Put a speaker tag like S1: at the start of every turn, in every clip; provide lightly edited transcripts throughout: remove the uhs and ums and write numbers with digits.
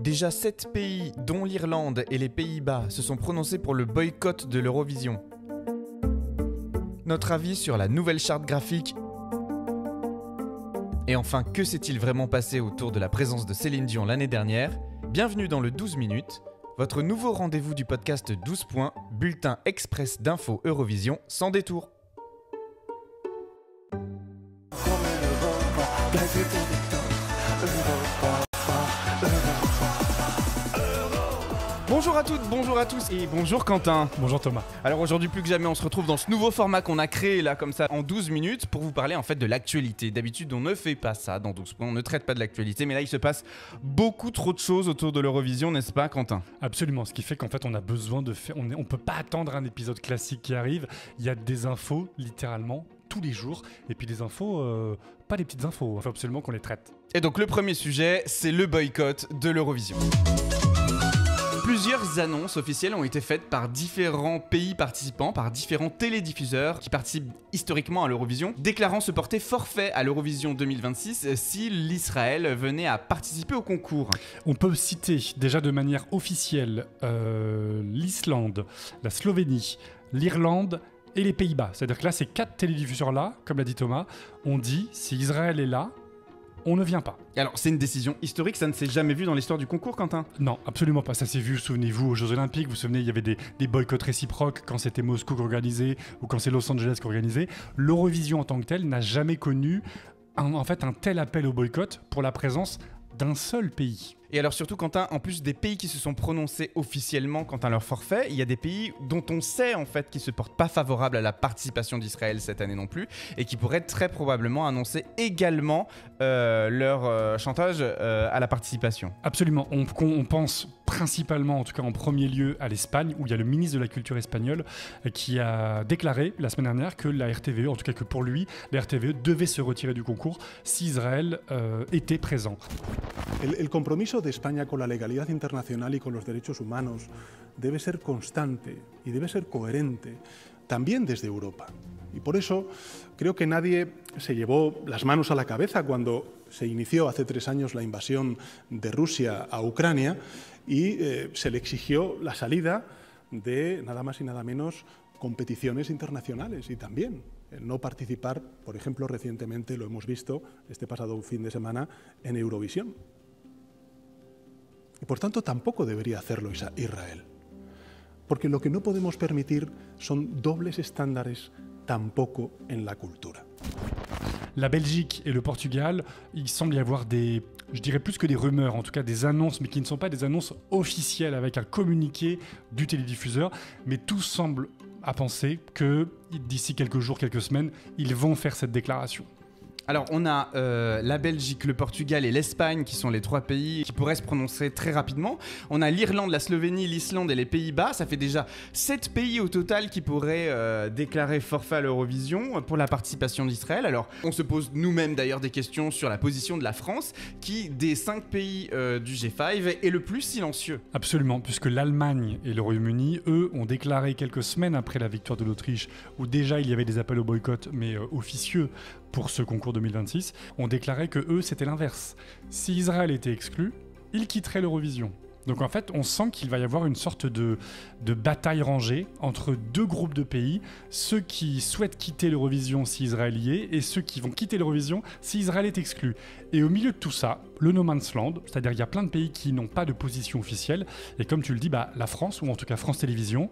S1: Déjà 7 pays, dont l'Irlande et les Pays-Bas, se sont prononcés pour le boycott de l'Eurovision. Notre avis sur la nouvelle charte graphique. Et enfin, que s'est-il vraiment passé autour de la présence de Céline Dion l'année dernière? Bienvenue dans le 12 minutes, votre nouveau rendez-vous du podcast 12 points, bulletin express d'infos Eurovision sans détour. Bonjour à toutes, bonjour à tous et bonjour Quentin.
S2: Bonjour Thomas.
S1: Alors aujourd'hui plus que jamais on se retrouve dans ce nouveau format qu'on a créé là comme ça en 12 minutes pour vous parler en fait de l'actualité. D'habitude on ne fait pas ça dans 12 points, on ne traite pas de l'actualité, mais là il se passe beaucoup trop de choses autour de l'Eurovision, n'est-ce pas Quentin?
S2: Absolument, ce qui fait qu'en fait on a besoin de faire, on peut pas attendre un épisode classique qui arrive, il y a des infos littéralement tous les jours, et puis des infos, pas des petites infos, il faut absolument qu'on les traite.
S1: Et donc le premier sujet, c'est le boycott de l'Eurovision. Plusieurs annonces officielles ont été faites par différents pays participants, par différents télédiffuseurs qui participent historiquement à l'Eurovision, déclarant se porter forfait à l'Eurovision 2026 si l'Israël venait à participer au concours.
S2: On peut citer déjà de manière officielle l'Islande, la Slovénie, l'Irlande et les Pays-Bas. C'est-à-dire que là, ces 4 télédiffuseurs-là, comme l'a dit Thomas, on dit si Israël est là, on ne vient pas.
S1: Alors, c'est une décision historique, ça ne s'est jamais vu dans l'histoire du concours, Quentin?
S2: Non, absolument pas. Ça s'est vu, souvenez-vous, aux Jeux Olympiques. Vous vous souvenez, il y avait des boycotts réciproques quand c'était Moscou qui organisait ou quand c'est Los Angeles qui organisait. L'Eurovision en tant que telle n'a jamais connu un tel appel au boycott pour la présence d'un seul pays.
S1: Et alors surtout Quentin, en plus des pays qui se sont prononcés officiellement quant à leur forfait, il y a des pays dont on sait en fait qu'ils se portent pas favorables à la participation d'Israël cette année non plus et qui pourraient très probablement annoncer également leur chantage à la participation.
S2: Absolument, on pense principalement, en tout cas en premier lieu, à l'Espagne où il y a le ministre de la Culture espagnol qui a déclaré la semaine dernière que la RTVE, en tout cas que pour lui, la RTVE devait se retirer du concours si Israël était présent.
S3: El compromiso de España con la legalidad internacional y con los derechos humanos debe ser constante y debe ser coherente, también desde Europa. Y por eso creo que nadie se llevó las manos a la cabeza cuando se inició hace 3 años la invasión de Rusia a Ucrania y se le exigió la salida de nada más y nada menos competiciones internacionales y también el no participar, por ejemplo, recientemente lo hemos visto este pasado fin de semana en Eurovisión. Y por tanto tampoco debería hacerlo Israel. Porque lo que no podemos permitir son dobles estándares tampoco en la cultura.
S2: La Belgique et le Portugal, il semble y avoir je dirais plus que des rumeurs, en tout cas des annonces, mais qui ne sont pas des annonces officielles avec un communiqué du télédiffuseur, mais tout semble à penser que d'ici quelques jours, quelques semaines, ils vont faire cette déclaration.
S1: Alors on a la Belgique, le Portugal et l'Espagne qui sont les 3 pays qui pourraient se prononcer très rapidement. On a l'Irlande, la Slovénie, l'Islande et les Pays-Bas. Ça fait déjà 7 pays au total qui pourraient déclarer forfait à l'Eurovision pour la participation d'Israël. Alors on se pose nous-mêmes d'ailleurs des questions sur la position de la France qui, des 5 pays du G5, est le plus silencieux.
S2: Absolument, puisque l'Allemagne et le Royaume-Uni, eux, ont déclaré quelques semaines après la victoire de l'Autriche, où déjà il y avait des appels au boycott, mais officieux, pour ce concours 2026, ont déclaré que eux, c'était l'inverse. Si Israël était exclu, ils quitteraient l'Eurovision. Donc en fait, on sent qu'il va y avoir une sorte de bataille rangée entre 2 groupes de pays, ceux qui souhaitent quitter l'Eurovision si Israël y est, et ceux qui vont quitter l'Eurovision si Israël est exclu. Et au milieu de tout ça, le no man's land, c'est-à-dire il y a plein de pays qui n'ont pas de position officielle, et comme tu le dis, la France, ou en tout cas France Télévisions,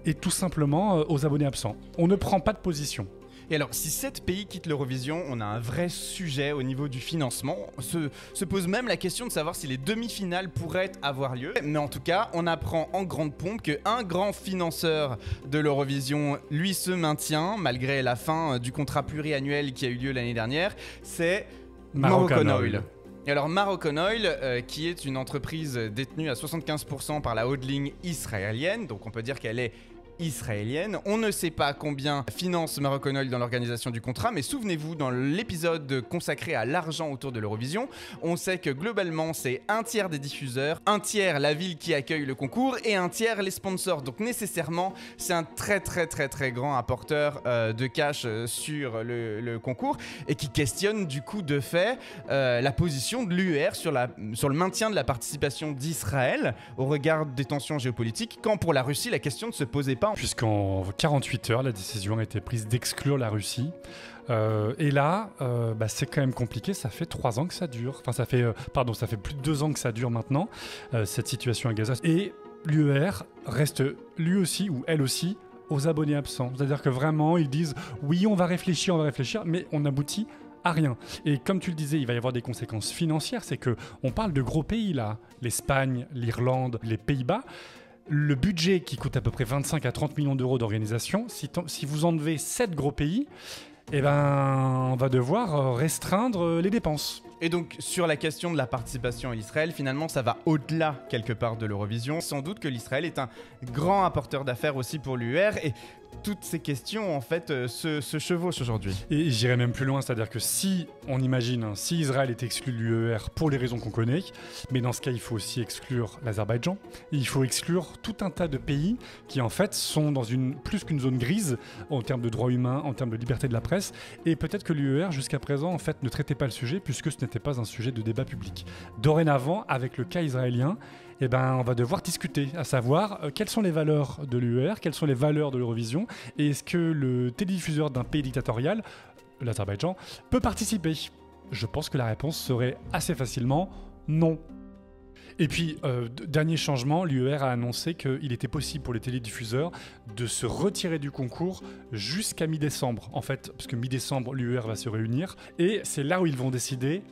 S2: est tout simplement aux abonnés absents. On ne prend pas de position.
S1: Et alors, si 7 pays quittent l'Eurovision, on a un vrai sujet au niveau du financement. Se pose même la question de savoir si les demi-finales pourraient avoir lieu. Mais en tout cas, on apprend en grande pompe qu'un grand financeur de l'Eurovision, lui, se maintient, malgré la fin du contrat pluriannuel qui a eu lieu l'année dernière. C'est Moroccan Oil. Et alors Moroccan Oil, qui est une entreprise détenue à 75% par la holding israélienne, donc on peut dire qu'elle est israélienne. On ne sait pas combien finance Marathon Oil dans l'organisation du contrat, mais souvenez-vous, dans l'épisode consacré à l'argent autour de l'Eurovision, on sait que globalement c'est un tiers des diffuseurs, un tiers la ville qui accueille le concours et un tiers les sponsors. Donc nécessairement, c'est un très grand apporteur de cash sur le concours et qui questionne du coup de fait la position de l'UER sur le maintien de la participation d'Israël au regard des tensions géopolitiques, quand pour la Russie la question ne se posait pas.
S2: Puisqu'en 48 heures, la décision a été prise d'exclure la Russie. Et là, c'est quand même compliqué, ça fait 3 ans que ça dure. Enfin, ça fait plus de 2 ans que ça dure maintenant, cette situation à Gaza. Et l'UER reste lui aussi, ou elle aussi, aux abonnés absents. C'est-à-dire que vraiment, ils disent « oui, on va réfléchir, mais on aboutit à rien ». Et comme tu le disais, il va y avoir des conséquences financières. C'est qu'on parle de gros pays là, l'Espagne, l'Irlande, les Pays-Bas. Le budget qui coûte à peu près 25 à 30 millions d'euros d'organisation, si vous enlevez 7 gros pays, on va devoir restreindre les dépenses.
S1: Et donc, sur la question de la participation à l'Israël, finalement, ça va au-delà, quelque part, de l'Eurovision. Sans doute que l'Israël est un grand apporteur d'affaires aussi pour l'UER, et toutes ces questions, en fait, se chevauchent aujourd'hui.
S2: Et j'irais même plus loin, c'est-à-dire que si, on imagine, si Israël est exclu de l'UER pour les raisons qu'on connaît, mais dans ce cas, il faut aussi exclure l'Azerbaïdjan, il faut exclure tout un tas de pays qui, en fait, sont dans plus qu'une zone grise, en termes de droits humains, en termes de liberté de la presse, et peut-être que l'UER, jusqu'à présent, en fait, ne traitait pas le sujet, puisque ce n'était pas un sujet de débat public. Dorénavant, avec le cas israélien, on va devoir discuter, à savoir quelles sont les valeurs de l'UER, quelles sont les valeurs de l'Eurovision, et est-ce que le télédiffuseur d'un pays dictatorial, l'Azerbaïdjan, peut participer ? Je pense que la réponse serait assez facilement non. Et puis, dernier changement, l'UER a annoncé qu'il était possible pour les télédiffuseurs de se retirer du concours jusqu'à mi-décembre. En fait, parce que mi-décembre, l'UER va se réunir, et c'est là où ils vont décider.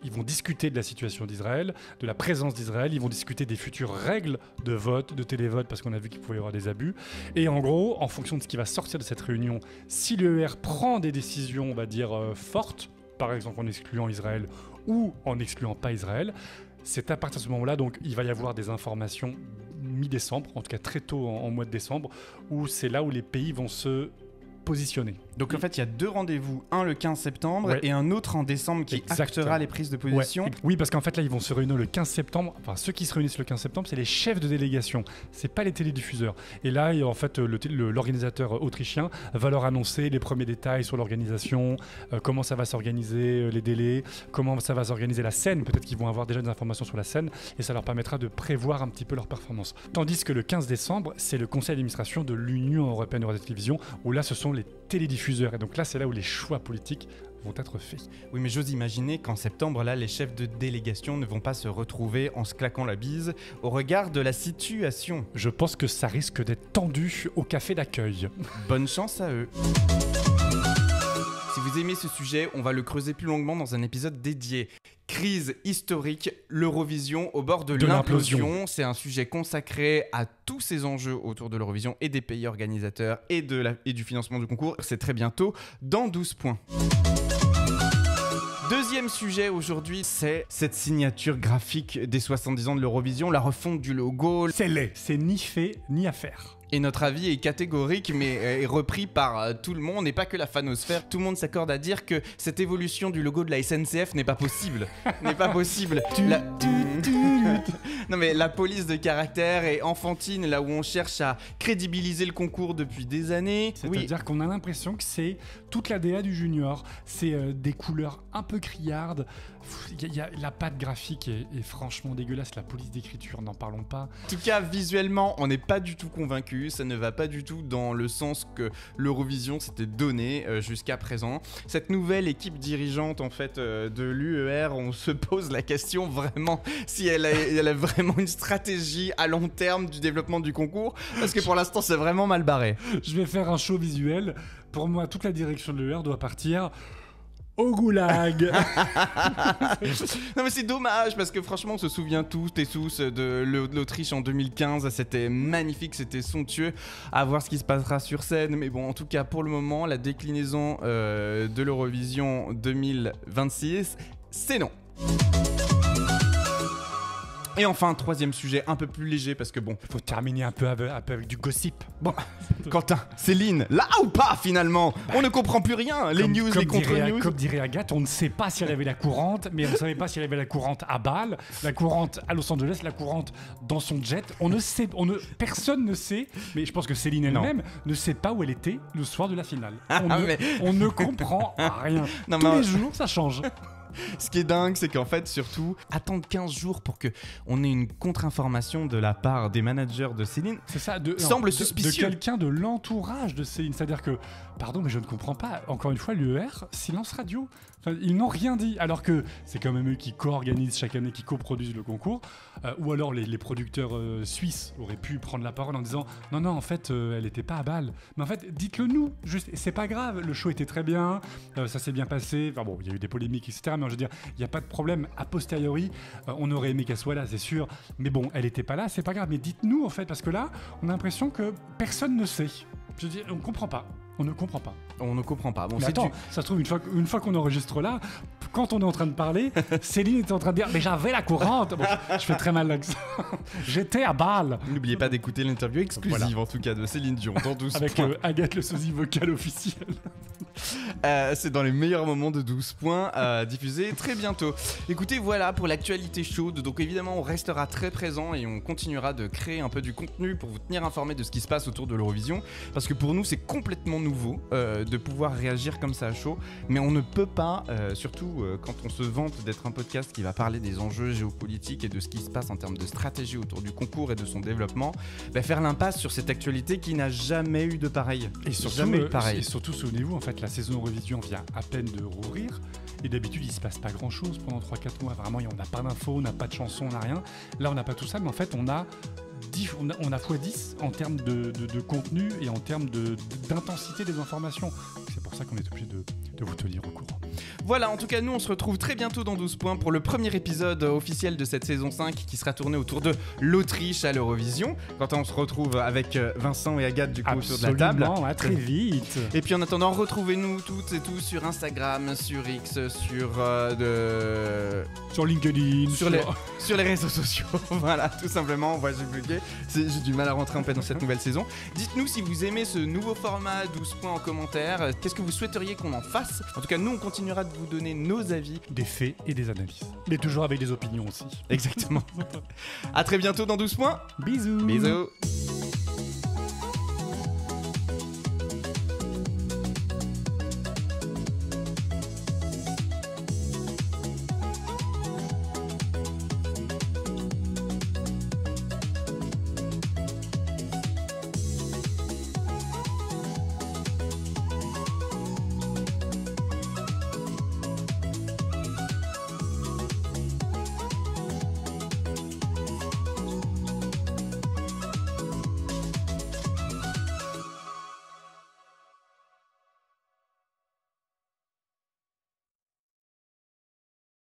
S2: Ils vont discuter de la situation d'Israël, de la présence d'Israël, ils vont discuter des futures règles de vote, de télévote, parce qu'on a vu qu'il pouvait y avoir des abus. Et en gros, en fonction de ce qui va sortir de cette réunion, si l'UER prend des décisions, on va dire, fortes, par exemple en excluant Israël ou en n'excluant pas Israël, c'est à partir de ce moment-là, donc il va y avoir des informations mi-décembre, en tout cas très tôt en mois de décembre, où c'est là où les pays vont se positionner.
S1: Donc en fait, il y a 2 rendez-vous, un le 15 septembre et un autre en décembre qui actera les prises de position.
S2: Oui, parce qu'en fait là, ils vont se réunir le 15 septembre. Enfin, ceux qui se réunissent le 15 septembre, c'est les chefs de délégation, c'est pas les télédiffuseurs. Et là, en fait, l'organisateur autrichien va leur annoncer les premiers détails sur l'organisation, comment ça va s'organiser, les délais, comment ça va s'organiser la scène. Peut-être qu'ils vont avoir déjà des informations sur la scène et ça leur permettra de prévoir un petit peu leur performance. Tandis que le 15 décembre, c'est le conseil d'administration de l'Union européenne de radiotélévision, où là, ce sont les télédiffuseurs. Et donc là, c'est là où les choix politiques vont être faits.
S1: Oui, mais j'ose imaginer qu'en septembre, là, les chefs de délégation ne vont pas se retrouver en se claquant la bise au regard de la situation.
S2: Je pense que ça risque d'être tendu au café d'accueil.
S1: Bonne chance à eux. Si vous aimez ce sujet, on va le creuser plus longuement dans un épisode dédié. Crise historique, l'Eurovision au bord de l'implosion. C'est un sujet consacré à tous ces enjeux autour de l'Eurovision et des pays organisateurs et du financement du concours. C'est très bientôt dans 12 points. Deuxième sujet aujourd'hui, c'est cette signature graphique des 70 ans de l'Eurovision, la refonte du logo.
S2: C'est laid, c'est ni fait ni à faire.
S1: Et notre avis est catégorique, mais est repris par tout le monde, et pas que la fanosphère. Tout le monde s'accorde à dire que cette évolution du logo de la SNCF n'est pas possible. N'est pas possible. Non mais la police de caractère est enfantine, là où on cherche à crédibiliser le concours depuis des années.
S2: C'est-à-dire qu'on a l'impression que c'est toute la DA du junior. C'est des couleurs un peu criardes. La patte graphique est franchement dégueulasse. La police d'écriture, n'en parlons pas.
S1: En tout cas, visuellement, on n'est pas du tout convaincu. Ça ne va pas du tout dans le sens que l'Eurovision s'était donné jusqu'à présent. Cette nouvelle équipe dirigeante en fait de l'UER, on se pose la question vraiment si elle a vraiment une stratégie à long terme du développement du concours, parce que pour l'instant c'est vraiment mal barré.
S2: Je vais faire un show visuel. Pour moi, toute la direction de l'UER doit partir au goulag.
S1: Non mais c'est dommage parce que franchement on se souvient tous et tous de l'Autriche en 2015, c'était magnifique, c'était somptueux, à voir ce qui se passera sur scène, mais bon en tout cas pour le moment la déclinaison de l'Eurovision 2026 c'est non. Et enfin, troisième sujet un peu plus léger parce que bon,
S2: Faut terminer un peu avec du gossip.
S1: bon, Quentin, Céline, là ou pas finalement? On ne comprend plus rien, les news, les contre-news.
S2: Comme dirait Agathe, on ne sait pas si elle avait la courante, mais on ne savait pas si elle avait la courante à Bâle, la courante à Los Angeles, la courante dans son jet. Personne ne sait, mais je pense que Céline elle-même ne sait pas où elle était le soir de la finale. On ne comprend rien.
S1: Non,
S2: Tous
S1: mais-
S2: les jours, ça change.
S1: Ce qui est dingue, c'est qu'en fait, surtout, attendre 15 jours pour qu'on ait une contre-information de la part des managers de Céline.
S2: C'est ça,
S1: Semble
S2: de
S1: suspicieux.
S2: quelqu'un de l'entourage de Céline. C'est-à-dire que, pardon, mais je ne comprends pas. Encore une fois, l'UER, silence radio. Enfin, ils n'ont rien dit, alors que c'est quand même eux qui co-organisent chaque année, qui coproduisent le concours. Ou alors les producteurs suisses auraient pu prendre la parole en disant non, en fait, elle n'était pas à Bâle. Mais en fait, dites-le nous. Juste, c'est pas grave. Le show était très bien, ça s'est bien passé. Enfin bon, il y a eu des polémiques, etc. Mais je veux dire, il n'y a pas de problème. A posteriori, on aurait aimé qu'elle soit là, c'est sûr. Mais bon, elle n'était pas là, c'est pas grave. Mais dites-nous en fait, parce que là, on a l'impression que personne ne sait. Je veux dire, on comprend pas. On ne comprend pas.
S1: On ne comprend pas. Bon,
S2: Mais
S1: c'est
S2: attends, ça se trouve, une fois qu'on enregistre là, quand on est en train de parler, Céline était en train de dire « Mais j'avais la courante !» Bon, je fais très mal l'accent. J'étais à Bâle.
S1: N'oubliez pas d'écouter l'interview exclusive, en tout cas, de Céline Dion, dans 12
S2: Avec
S1: points.
S2: Agathe le sosie vocal officiel.
S1: C'est dans les meilleurs moments de 12 points diffusés très bientôt. Écoutez, voilà pour l'actualité chaude. Donc évidemment, on restera très présent et on continuera de créer un peu du contenu pour vous tenir informé de ce qui se passe autour de l'Eurovision. Parce que pour nous, c'est complètement nouveau de pouvoir réagir comme ça à chaud. Mais on ne peut pas, surtout quand on se vante d'être un podcast qui va parler des enjeux géopolitiques et de ce qui se passe en termes de stratégie autour du concours et de son développement, faire l'impasse sur cette actualité qui n'a jamais eu de pareil.
S2: Et surtout,
S1: jamais eu de pareil.
S2: et surtout, souvenez-vous, en fait, la saison Eurovision vient à peine de rouvrir. Et d'habitude, il se passe pas grand-chose pendant 3-4 mois. Vraiment, on n'a pas d'infos, on n'a pas de chansons, on n'a rien. Là, on n'a pas tout ça, mais en fait, on a x10 en termes de contenu et en termes d'intensité des informations. C'est pour ça qu'on est obligé de vous tenir au courant.
S1: Voilà, en tout cas, nous, on se retrouve très bientôt dans 12 points pour le premier épisode officiel de cette saison 5 qui sera tourné autour de l'Autriche à l'Eurovision. Quand on se retrouve avec Vincent et Agathe, du coup, autour de la table.
S2: Absolument, à très vite.
S1: Et puis en attendant, retrouvez-nous toutes et tous sur Instagram, sur X,
S2: Sur LinkedIn,
S1: sur les réseaux sociaux. Voilà, tout simplement. Moi, j'ai bugué. J'ai du mal à rentrer en paix dans cette nouvelle saison. Dites-nous si vous aimez ce nouveau format 12 points en commentaire. Qu'est-ce que vous souhaiteriez qu'on en fasse? En tout cas, nous, on continuera de vous donner nos avis.
S2: des faits et des analyses. Mais toujours avec des opinions aussi.
S1: Exactement. À très bientôt dans 12 points.
S2: Bisous.
S1: Bisous.